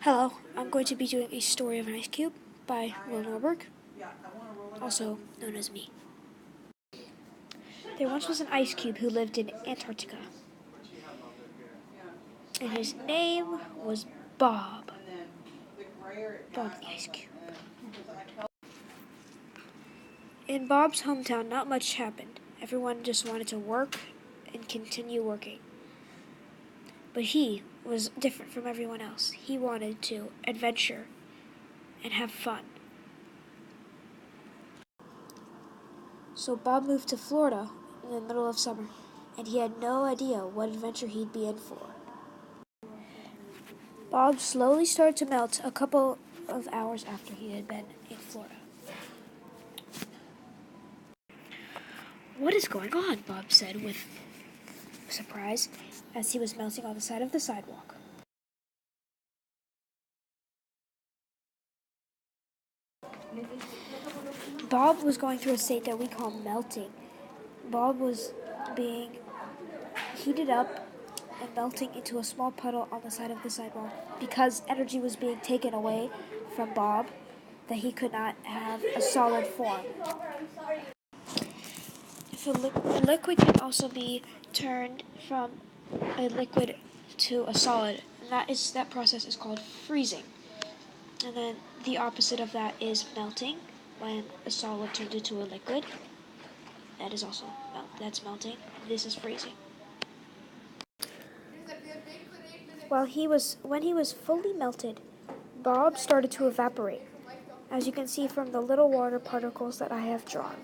Hello, I'm going to be doing a story of an ice cube by Will Norberg, also known as me. There once was an ice cube who lived in Antarctica, and his name was Bob. Bob the Ice Cube. In Bob's hometown, not much happened. Everyone just wanted to work and continue working. But he was different from everyone else. He wanted to adventure and have fun. So Bob moved to Florida in the middle of summer, and he had no idea what adventure he'd be in for. Bob slowly started to melt a couple of hours after he had been in Florida. "What is going on?" Bob said with surprise as he was melting on the side of the sidewalk. Bob was going through a state that we call melting. Bob was being heated up and melting into a small puddle on the side of the sidewalk because energy was being taken away from Bob that he could not have a solid form. The liquid can also be turned from a liquid to a solid, and that process is called freezing. And then the opposite of that is melting, when a solid turns into a liquid. That is also that's melting. This is freezing. When he was fully melted, Bob started to evaporate, as you can see from the little water particles that I have drawn.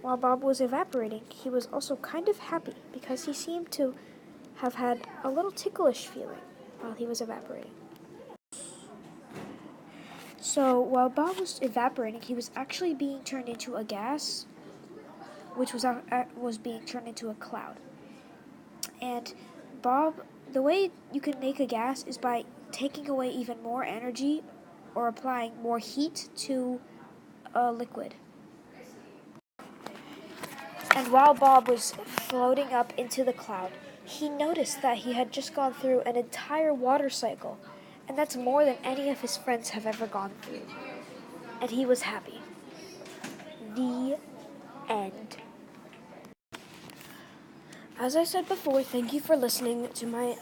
While Bob was evaporating, he was also kind of happy because he seemed to have had a little ticklish feeling while he was evaporating. So while Bob was evaporating, he was actually being turned into a gas, which was being turned into a cloud. And the way you can make a gas is by taking away even more energy or applying more heat to a liquid. And while Bob was floating up into the cloud, he noticed that he had just gone through an entire water cycle, and that's more than any of his friends have ever gone through. And he was happy. The end. As I said before, thank you for listening to my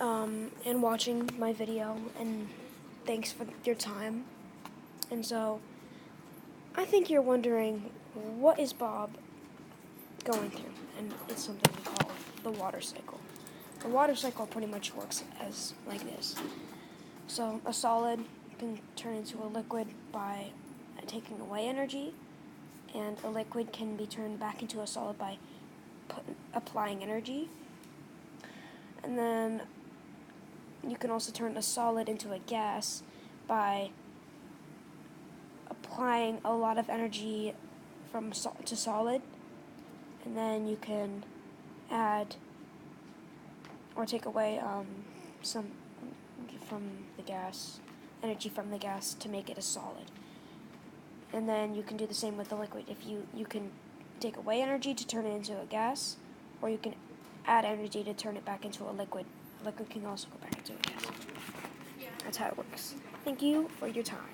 and watching my video, and thanks for your time. And so, I think you're wondering, what is Bob going through? And it's something we call the water cycle. The water cycle pretty much works as like this. So a solid can turn into a liquid by taking away energy, and a liquid can be turned back into a solid by applying energy. And then you can also turn a solid into a gas by applying a lot of energy from to solid. And then you can add or take away some from the gas, energy from the gas to make it a solid. And then you can do the same with the liquid. If you can take away energy to turn it into a gas, or you can add energy to turn it back into a liquid. A liquid can also go back into a gas. That's how it works. Thank you for your time.